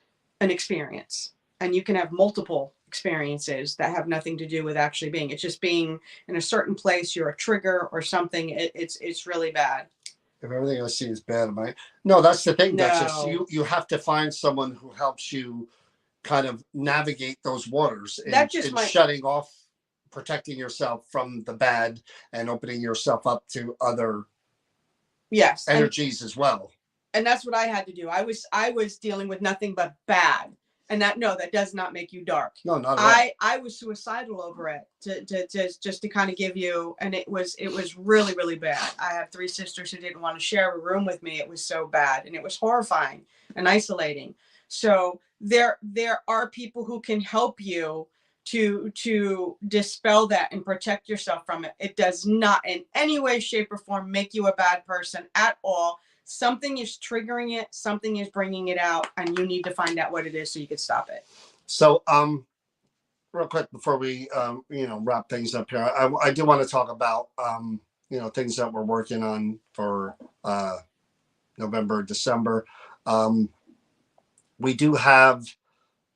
an experience. And you can have multiple experiences that have nothing to do with actually being. It's just being in a certain place, you're a trigger or something. It's really bad. If everything I see is bad, no, that's the thing. No. That's just you have to find someone who helps you kind of navigate those waters and shutting off, protecting yourself from the bad and opening yourself up to other energies as well. And that's what I had to do. I was dealing with nothing but bad. And that does not make you dark. No, not at all. I was suicidal over it just to kind of give you, and it was really, really bad. I have 3 sisters who didn't want to share a room with me. It was so bad, and it was horrifying and isolating. So there are people who can help you to dispel that and protect yourself from it. It does not in any way, shape, or form make you a bad person at all. Something is triggering it, something is bringing it out, and you need to find out what it is so you can stop it. So, real quick before we, wrap things up here, I do want to talk about, things that we're working on for November, December. We do have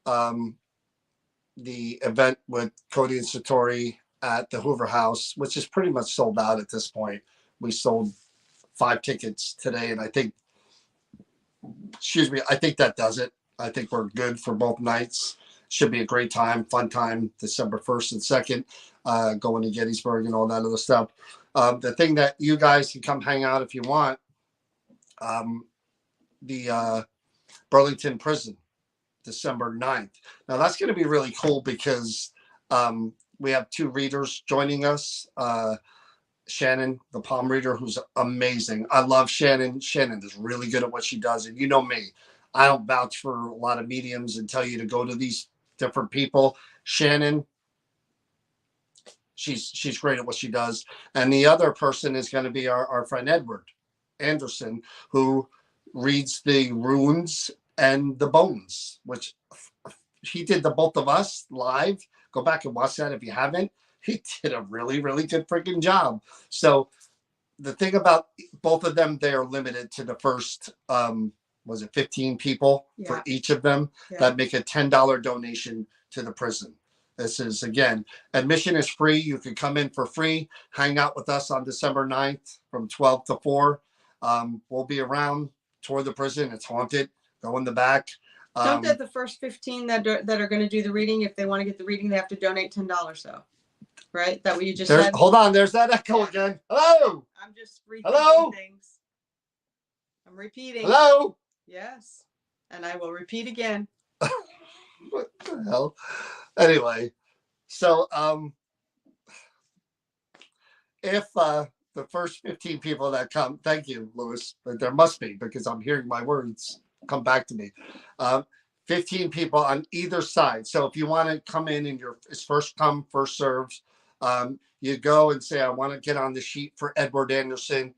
the event with Cody and Satori at the Hoover House, which is pretty much sold out at this point. We sold 5 tickets today, and I think that does it. I think we're good for both nights. Should be a great time, fun time, December 1st and 2nd, going to Gettysburg and all that other stuff. The thing that you guys can come hang out if you want, the Burlington Prison, December 9th. Now that's going to be really cool because we have 2 readers joining us. Shannon, the palm reader, who's amazing. I love Shannon. Shannon is really good at what she does. And you know me, I don't vouch for a lot of mediums and tell you to go to these different people. Shannon, she's great at what she does. And the other person is going to be our friend Edward Anderson, who reads the runes and the bones, which he did the both of us live. Go back and watch that if you haven't. He did a really, really good freaking job. So the thing about both of them, they are limited to the first, 15 people for each of them that make a $10 donation to the prison. This is, again, admission is free. You can come in for free, hang out with us on December 9th from 12 to 4. We'll be around, tour the prison. It's haunted. Go in the back. Don't that the first 15 that are going to do the reading, if they want to get the reading, they have to donate $10 though. Right? That what you just said? Hold on. There's that echo again. Hello. I'm just repeating things. I'm repeating. Hello. Yes. And I will repeat again. What the hell? Anyway, so if the first 15 people that come, thank you, Louis, but there must be because I'm hearing my words come back to me. Um, 15 people on either side. So if you want to come in and it's first come, first serves, you go and say, I want to get on the sheet for Edward Anderson.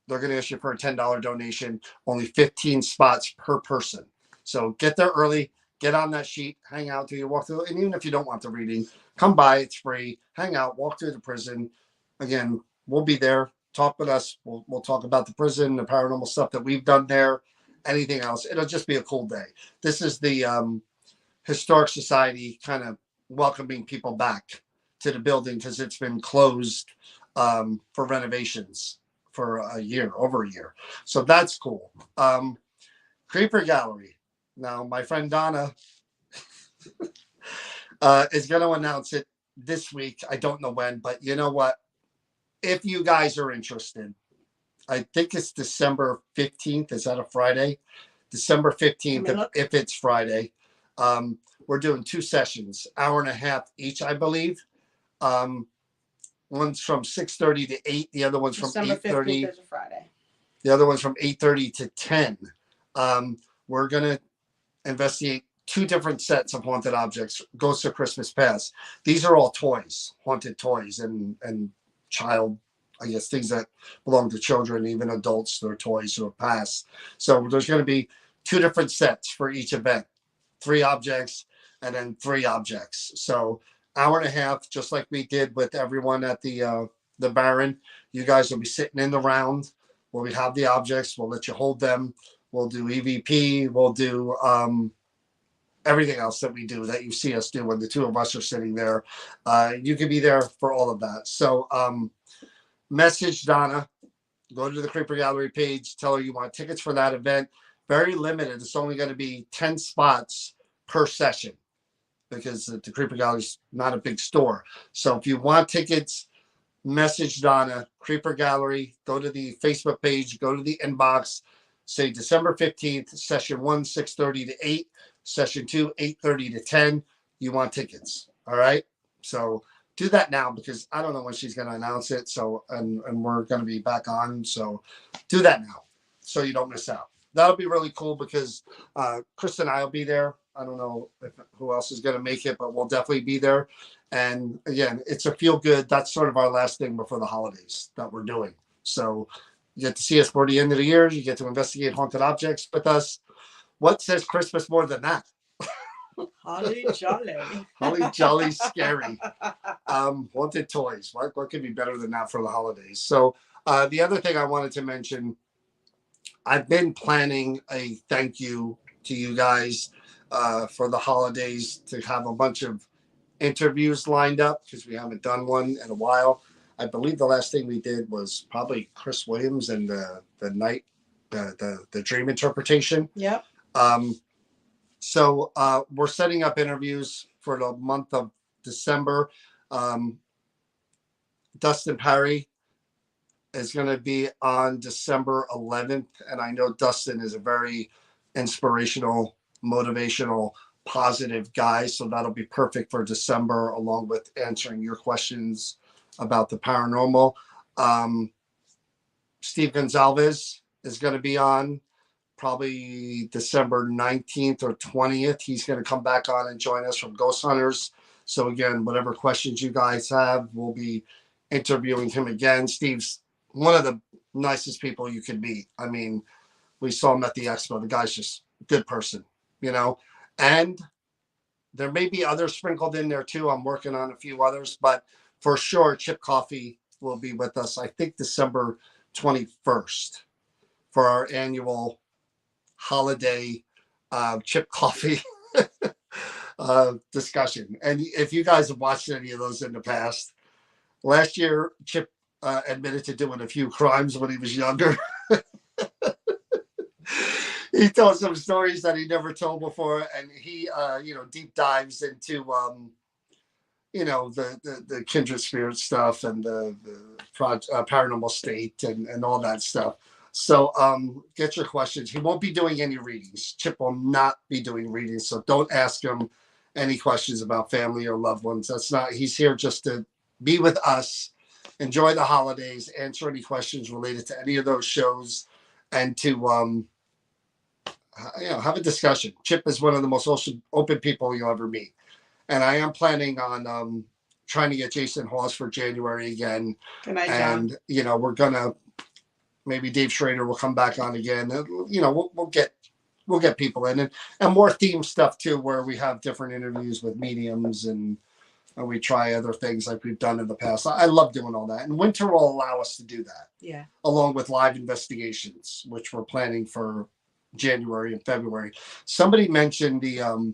They're going to ask you for a $10 donation, only 15 spots per person. So get there early, get on that sheet, hang out till you walk through. And even if you don't want the reading, come by, it's free, hang out, walk through the prison. Again, we'll be there. Talk with us. We'll talk about the prison, the paranormal stuff that we've done there, anything else. It'll just be a cool day. This is the Historic Society kind of welcoming people back to the building because it's been closed for renovations for a year, over a year. So that's cool. Creeper Gallery. Now, my friend Donna is going to announce it this week. I don't know when, but you know what? If you guys are interested, I think it's December 15th. Is that a Friday? December 15th, if it's Friday. We're doing 2 sessions, hour and a half each, I believe. One's from 6:30 to 8. The other one's from 8:30. Is a Friday. The other one's from 8:30 to 10. We're going to investigate 2 different sets of haunted objects, Ghosts of Christmas Past. These are all toys, haunted toys, and child, I guess, things that belong to children, even adults, they're toys or past. So there's going to be 2 different sets for each event, 3 objects and then 3 objects. So hour and a half, just like we did with everyone at the Baron. You guys will be sitting in the round where we have the objects. We'll let you hold them. We'll do EVP. We'll do everything else that we do that you see us do when the 2 of us are sitting there. You can be there for all of that. So message Donna. Go to the Creeper Gallery page. Tell her you want tickets for that event. Very limited. It's only going to be 10 spots per session because the Creeper Gallery is not a big store. So if you want tickets, message Donna, Creeper Gallery, go to the Facebook page, go to the inbox, say December 15th, session 1, 6:30 to 8, session 2, 8:30 to 10. You want tickets. All right. So do that now because I don't know when she's going to announce it. So, and we're going to be back on. So do that now so you don't miss out. That'll be really cool because Chris and I will be there. I don't know who else is going to make it, but we'll definitely be there. And again, it's a feel good. That's sort of our last thing before the holidays that we're doing. So you get to see us for the end of the year. You get to investigate haunted objects with us. What says Christmas more than that? Holly jolly. Holly jolly scary. Haunted toys. What could be better than that for the holidays? So the other thing I wanted to mention, I've been planning a thank you to you guys for the holidays to have a bunch of interviews lined up because we haven't done one in a while. I believe the last thing we did was probably Chris Williams and the night the dream interpretation. Yep. So we're setting up interviews for the month of December. Dustin Parry is going to be on December 11th. And I know Dustin is a very inspirational, motivational, positive guy. So that'll be perfect for December, along with answering your questions about the paranormal. Steve Gonzalez is going to be on probably December 19th or 20th. He's going to come back on and join us from Ghost Hunters. So again, whatever questions you guys have, we'll be interviewing him again. Steve's one of the nicest people you could meet. I mean, we saw him at the expo. The guy's just a good person, you know, and there may be others sprinkled in there too. I'm working on a few others, but for sure, Chip Coffee will be with us, I think December 21st for our annual holiday Chip Coffee discussion. And if you guys have watched any of those in the past, last year, Chip admitted to doing a few crimes when he was younger. He told some stories that he never told before, and he, deep dives into, the kindred spirit stuff and the paranormal state and all that stuff. So get your questions. He won't be doing any readings. Chip will not be doing readings. So don't ask him any questions about family or loved ones. That's not, he's here just to be with us, enjoy the holidays, answer any questions related to any of those shows, and to have a discussion. Chip is one of the most open people you'll ever meet. And I am planning on trying to get Jason Hawes for January again. Good night, John. And we're gonna, maybe Dave Schrader will come back on again. We'll get people in, and more theme stuff too, where we have different interviews with mediums and we try other things like we've done in the past. I love doing all that, and winter will allow us to do that. Yeah. Along with live investigations, which we're planning for January and February. Somebody mentioned the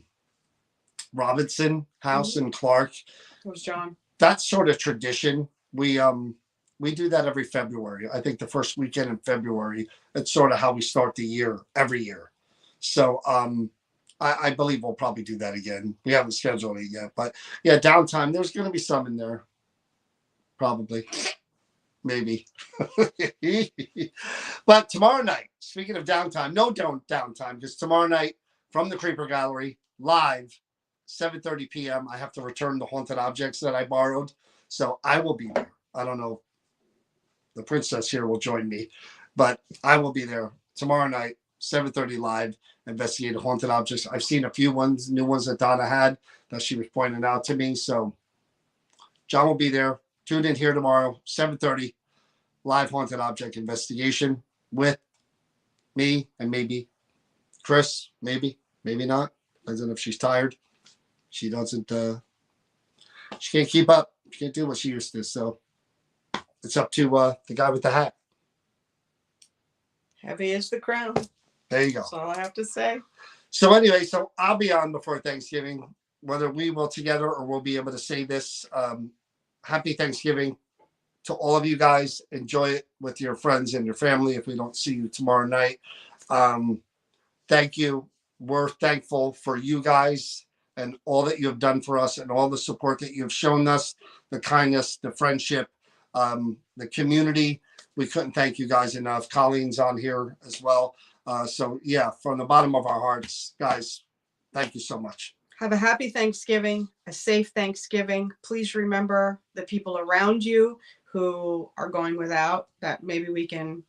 Robinson House in Clark. It was John. That's sort of tradition. We do that every February. I think the first weekend in February. It's sort of how we start the year every year. So I believe we'll probably do that again. We haven't scheduled it yet, but yeah, downtime. There's going to be some in there, probably, maybe. But tomorrow night, speaking of downtime, don't downtime, because tomorrow night from the Creeper Gallery, live, 7:30 p.m. I have to return the haunted objects that I borrowed, so I will be there. I don't know. The princess here will join me, but I will be there tomorrow night, 7:30 live. Investigate haunted objects. I've seen a few new ones that Donna had that she was pointing out to me. So John will be there. Tune in here tomorrow, 7:30, live haunted object investigation with me and maybe Chris. Maybe not. Depends on if she's tired. She doesn't. She can't keep up. She can't do what she used to. So it's up to the guy with the hat. Heavy is the crown. There you go. That's all I have to say. So anyway, I'll be on before Thanksgiving, whether we will together or we'll be able to say this. Happy Thanksgiving to all of you guys. Enjoy it with your friends and your family if we don't see you tomorrow night. Thank you. We're thankful for you guys and all that you have done for us and all the support that you've shown us, the kindness, the friendship, the community. We couldn't thank you guys enough. Colleen's on here as well. So yeah, from the bottom of our hearts, guys, thank you so much. Have a happy Thanksgiving, a safe Thanksgiving. Please remember the people around you who are going without, that maybe we can,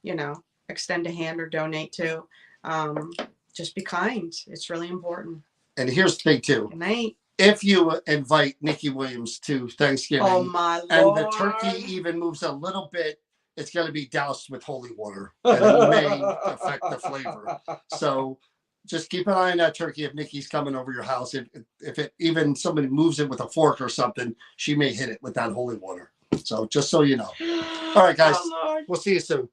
extend a hand or donate to. Just be kind. It's really important. And here's the thing too. Good night. If you invite Nikki Williams to Thanksgiving, oh my Lord, and the turkey even moves a little bit, it's going to be doused with holy water, and it may affect the flavor. So just keep an eye on that turkey. If Nikki's coming over your house, if it even somebody moves it with a fork or something, she may hit it with that holy water. So just so you know. All right, guys, we'll see you soon.